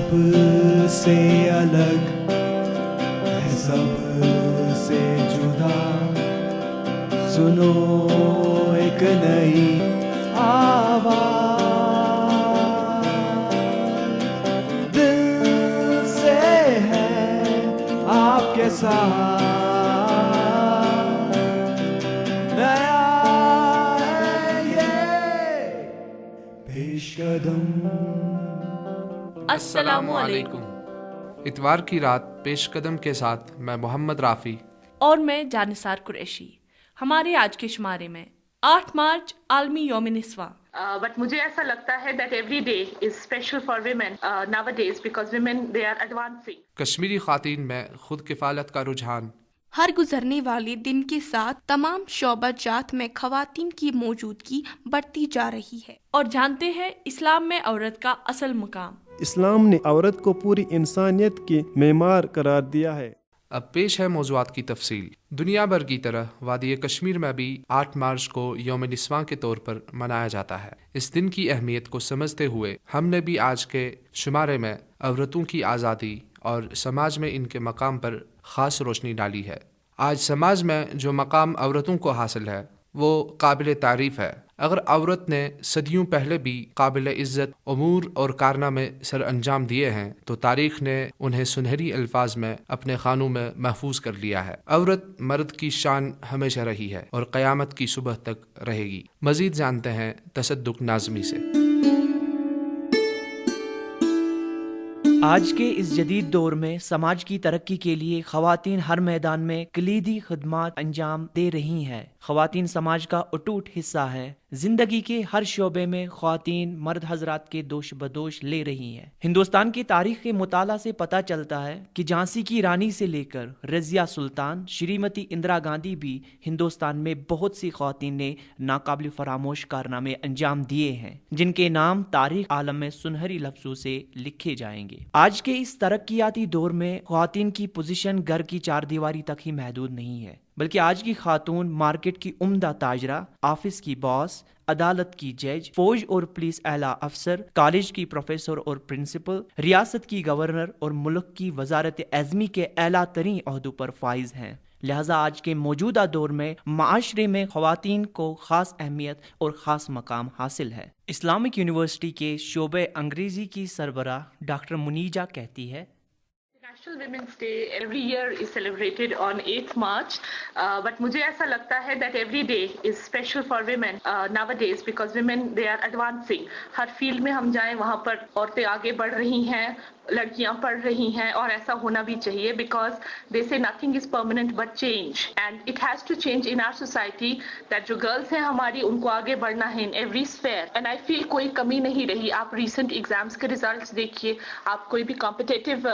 سب سے الگ ہے، سب سے جدا، سنو ایک نئی آواز، دل سے ہے آپ کے ساتھ، نیا ہے یہ پیش قدم۔ السلام علیکم۔ اتوار کی رات پیش قدم کے ساتھ میں محمد رافی اور میں جانثار قریشی۔ ہمارے آج کے شمارے میں 8 مارچ عالمی یوم نسواں۔ But مجھے ایسا لگتا ہے that every day is special for women nowadays because women they are advancing. Kashmiri خواتین میں خود کفالت کا رجحان۔ ہر گزرنے والے دن کے ساتھ تمام شعبہ جات میں خواتین کی موجودگی بڑھتی جا رہی ہے۔ اور جانتے ہیں اسلام میں عورت کا اصل مقام۔ اسلام نے عورت کو پوری انسانیت کی معمار قرار دیا ہے۔ اب پیش ہے موضوعات کی تفصیل۔ دنیا بھر کی طرح وادی کشمیر میں بھی 8 مارچ کو یوم نسواں کے طور پر منایا جاتا ہے۔ اس دن کی اہمیت کو سمجھتے ہوئے ہم نے بھی آج کے شمارے میں عورتوں کی آزادی اور سماج میں ان کے مقام پر خاص روشنی ڈالی ہے۔ آج سماج میں جو مقام عورتوں کو حاصل ہے وہ قابل تعریف ہے۔ اگر عورت نے صدیوں پہلے بھی قابل عزت امور اور کارنامے سر انجام دیے ہیں تو تاریخ نے انہیں سنہری الفاظ میں اپنے خانوں میں محفوظ کر لیا ہے۔ عورت مرد کی شان ہمیشہ رہی ہے اور قیامت کی صبح تک رہے گی۔ مزید جانتے ہیں تصدق ناظمی سے۔ آج کے اس جدید دور میں سماج کی ترقی کے لیے خواتین ہر میدان میں کلیدی خدمات انجام دے رہی ہیں۔ خواتین سماج کا اٹوٹ حصہ ہے۔ زندگی کے ہر شعبے میں خواتین مرد حضرات کے دوش بدوش لے رہی ہیں۔ ہندوستان کی تاریخ کے مطالعہ سے پتہ چلتا ہے کہ جھانسی کی رانی سے لے کر رضیہ سلطان، شریمتی اندرا گاندھی بھی ہندوستان میں بہت سی خواتین نے ناقابل فراموش کارنامے انجام دیے ہیں جن کے نام تاریخ عالم میں سنہری لفظوں سے لکھے جائیں گے۔ آج کے اس ترقیاتی دور میں خواتین کی پوزیشن گھر کی چار دیواری تک ہی محدود نہیں ہے، بلکہ آج کی خاتون مارکیٹ کی عمدہ تاجرہ، آفس کی باس، عدالت کی جج، فوج اور پولیس اعلیٰ افسر، کالج کی پروفیسر اور پرنسپل، ریاست کی گورنر اور ملک کی وزارت اعظمی کے اعلیٰ ترین عہدوں پر فائز ہیں۔ لہٰذا آج کے موجودہ دور میں معاشرے میں خواتین کو خاص اہمیت اور خاص مقام حاصل ہے۔ اسلامک یونیورسٹی کے شعبہ انگریزی کی سربراہ ڈاکٹر منیجا کہتی ہے، International Women's Day every year is celebrated on 8th March, but مجھے ایسا لگتا ہے that every day is special for women nowadays because women they are advancing. Hare field میں ہم جائیں وہاں پر عورتیں آگے بڑھ رہی ہیں، لڑکیاں پڑھ رہی ہیں، اور ایسا ہونا بھی چاہیے because they say nothing is permanent but change and it has to change in our society that جو girls ہیں ہماری ان کو آگے بڑھنا ہے in every sphere and I feel کوئی کمی نہیں رہی۔ آپ recent exams کے results دیکھیے، آپ کوئی بھی competitive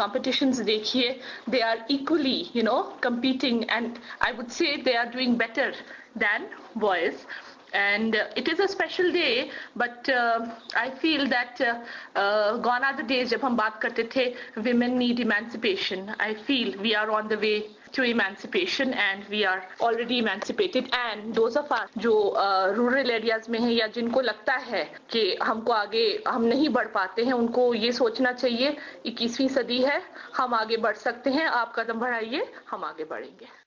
competitions دیکھیے، they are equally competing and I would say they are doing better than boys. And it is a special day, but I feel that gone are the days جب ہم بات کرتے تھے women need emancipation. I feel we are on the way to emancipation and we are already emancipated. And those of us جو rural areas میں ہیں یا جن کو لگتا ہے کہ ہم کو آگے ہم نہیں بڑھ پاتے ہیں، ان کو یہ سوچنا چاہیے 21ویں صدی ہے، ہم آگے بڑھ سکتے ہیں، آپ قدم بڑھائیے، ہم آگے بڑھیں گے۔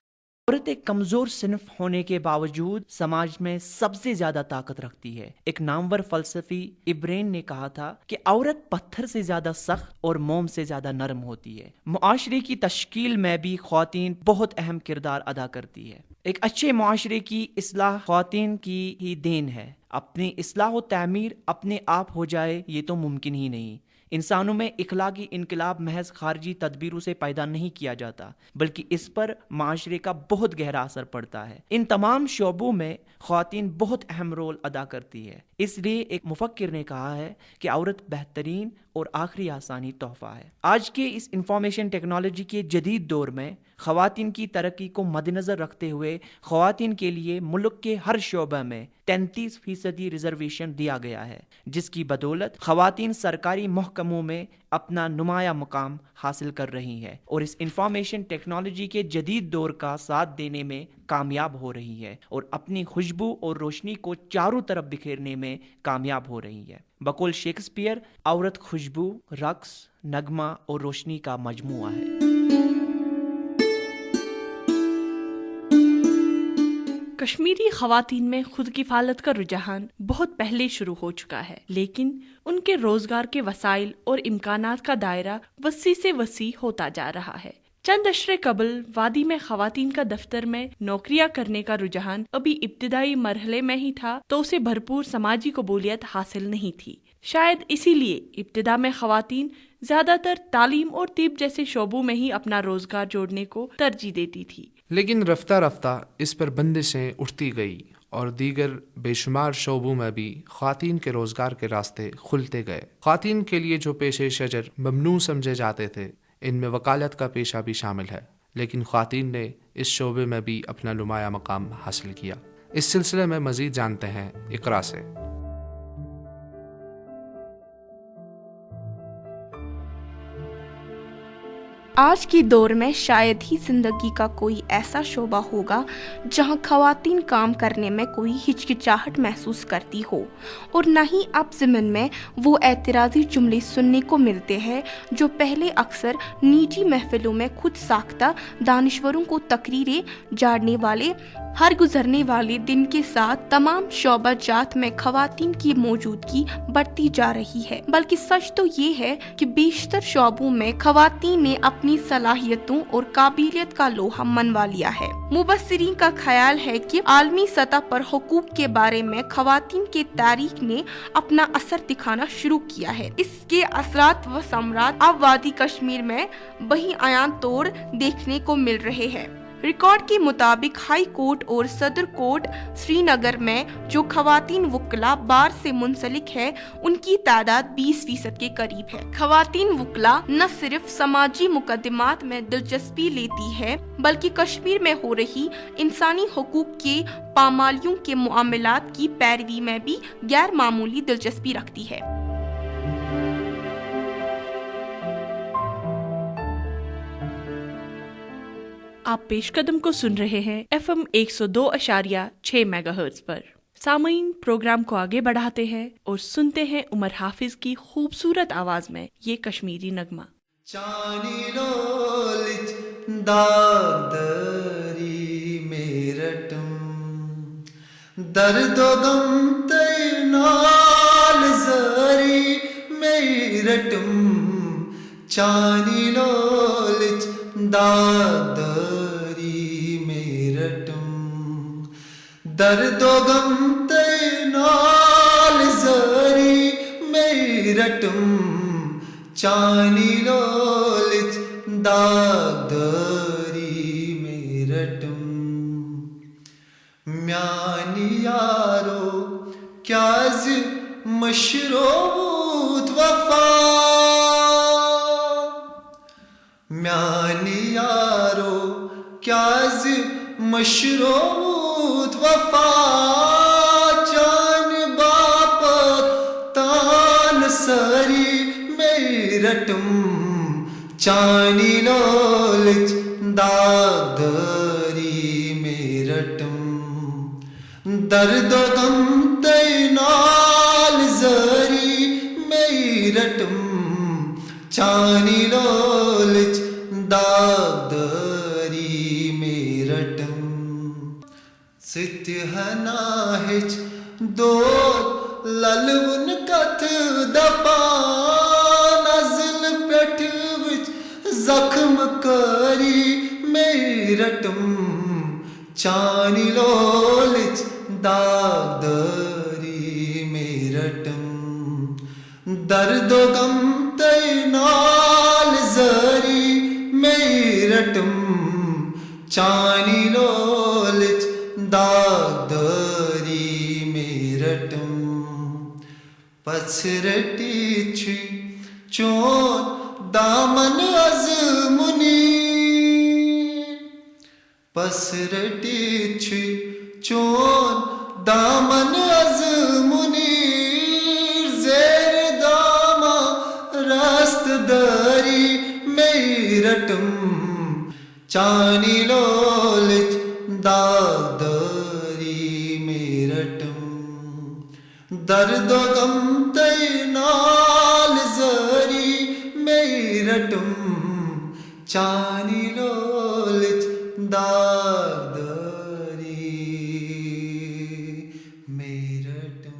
عورت ایک کمزور صنف ہونے کے باوجود سماج میں سب سے زیادہ طاقت رکھتی ہے۔ ایک نامور فلسفی ابرین نے کہا تھا کہ عورت پتھر سے زیادہ سخت اور موم سے زیادہ نرم ہوتی ہے۔ معاشرے کی تشکیل میں بھی خواتین بہت اہم کردار ادا کرتی ہے۔ ایک اچھے معاشرے کی اصلاح خواتین کی ہی دین ہے۔ اپنی اصلاح و تعمیر اپنے آپ ہو جائے یہ تو ممکن ہی نہیں۔ انسانوں میں اخلاقی انقلاب محض خارجی تدبیروں سے پیدا نہیں کیا جاتا، بلکہ اس پر معاشرے کا بہت گہرا اثر پڑتا ہے۔ ان تمام شعبوں میں خواتین بہت اہم رول ادا کرتی ہے۔ اس لیے ایک مفکر نے کہا ہے کہ عورت بہترین اور آخری آسانی تحفہ ہے۔ آج کے اس انفارمیشن ٹیکنالوجی کے جدید دور میں خواتین کی ترقی کو مد نظر رکھتے ہوئے خواتین کے لیے ملک کے ہر شعبہ میں 33% ریزرویشن دیا گیا ہے، جس کی بدولت خواتین سرکاری محکموں میں اپنا نمایاں مقام حاصل کر رہی ہے اور اس انفارمیشن ٹیکنالوجی کے جدید دور کا ساتھ دینے میں کامیاب ہو رہی ہے اور اپنی خوشبو اور روشنی کو چاروں طرف بکھیرنے میں کامیاب ہو رہی ہے۔ بقول شیکسپیئر، عورت خوشبو، رقص، نغمہ اور روشنی کا مجموعہ ہے۔ کشمیری خواتین میں خود کفالت کا رجحان بہت پہلے شروع ہو چکا ہے، لیکن ان کے روزگار کے وسائل اور امکانات کا دائرہ وسیع سے وسیع ہوتا جا رہا ہے۔ چند اشرے قبل وادی میں خواتین کا دفتر میں نوکریاں کرنے کا رجحان ابھی ابتدائی مرحلے میں ہی تھا تو اسے بھرپور سماجی قبولیت حاصل نہیں تھی۔ شاید اسی لیے ابتدا میں خواتین زیادہ تر تعلیم اور طب جیسے شعبوں میں ہی اپنا روزگار جوڑنے کو ترجیح دیتی تھی، لیکن رفتہ رفتہ اس پر بندشیں اٹھتی گئی اور دیگر بے شمار شعبوں میں بھی خواتین کے روزگار کے راستے کھلتے گئے۔ خواتین کے لیے جو پیشے شجر ممنوع سمجھے جاتے تھے، ان میں وکالت کا پیشہ بھی شامل ہے، لیکن خواتین نے اس شعبے میں بھی اپنا نمایاں مقام حاصل کیا۔ اس سلسلے میں مزید جانتے ہیں اقرا سے۔ آج کے دور میں شاید ہی زندگی کا کوئی ایسا شعبہ ہوگا جہاں خواتین کام کرنے میں کوئی ہچکچاہٹ محسوس کرتی ہو، اور نہ ہی اب ضمن میں وہ اعتراضی جملے سننے کو ملتے ہیں جو پہلے اکثر نجی محفلوں میں خود ساختہ دانشوروں کو تقریریں جاڑنے والے ہر گزرنے والے دن کے ساتھ تمام شعبہ جات میں خواتین کی موجودگی بڑھتی جا رہی ہے، بلکہ سچ تو یہ ہے کہ بیشتر شعبوں میں خواتین نے اپنی صلاحیتوں اور قابلیت کا لوہا منوا لیا ہے۔ مبصرین کا خیال ہے کہ عالمی سطح پر حقوق کے بارے میں خواتین کے تاریخ نے اپنا اثر دکھانا شروع کیا ہے۔ اس کے اثرات و ثمرات اب وادی کشمیر میں بہی عیاں طور دیکھنے کو مل رہے ہیں۔ ریکارڈ کے مطابق ہائی کورٹ اور صدر کورٹ سری نگر میں جو خواتین وکلا بار سے منسلک ہے، ان کی تعداد 20% کے قریب ہے۔ خواتین وکلا نہ صرف سماجی مقدمات میں دلچسپی لیتی ہے، بلکہ کشمیر میں ہو رہی انسانی حقوق کے پامالیوں کے معاملات کی پیروی میں بھی غیر معمولی دلچسپی رکھتی ہے۔ آپ پیش قدم کو سن رہے ہیں FM 102.6 میگا ہرٹز پر۔ سامعین، پروگرام کو آگے بڑھاتے ہیں اور سنتے ہیں عمر حافظ کی خوبصورت آواز میں یہ کشمیری نغمہ۔ چانی لولچ دادری میرٹم درد و غم تینال زری میرٹم چانی لولچ دادری میرٹم درد و غم تینال زری میرٹم چانی لولچ دادری میرٹم میانی یارو کیاز مشروط وفا میانی یارو کیاز مشروط وفا جان باپ تان سری میرٹم چانی لولچ دادری میرٹم درد و غم تینال زری میرٹم چانی لولچ دادری میرٹم ستہنا ہچ دو للون کتھ دپان ازل پیٹھ وچ زخم کری میرٹم چانی لولچ دادری میرٹم درد و غم تینال زری میرٹم چانی لولچ دادری میرٹم پسرٹی چھ چون دامن از منی پسرٹی چھ چون دامن از منی زیر داما رست മേരട്ടും ചാനിലോലിച്ച് ദാദരി മേരട്ടും ദർദോ ഗം തൈനാൽ സരി മേരട്ടും ചാനിലോലിച്ച് ദാദരി മേരട്ടും.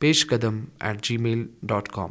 peshkadam@gmail.com.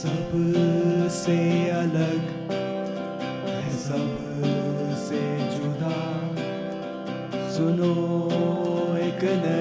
سب سے الگ ہے، سب سے جدا. سنو ایک نئی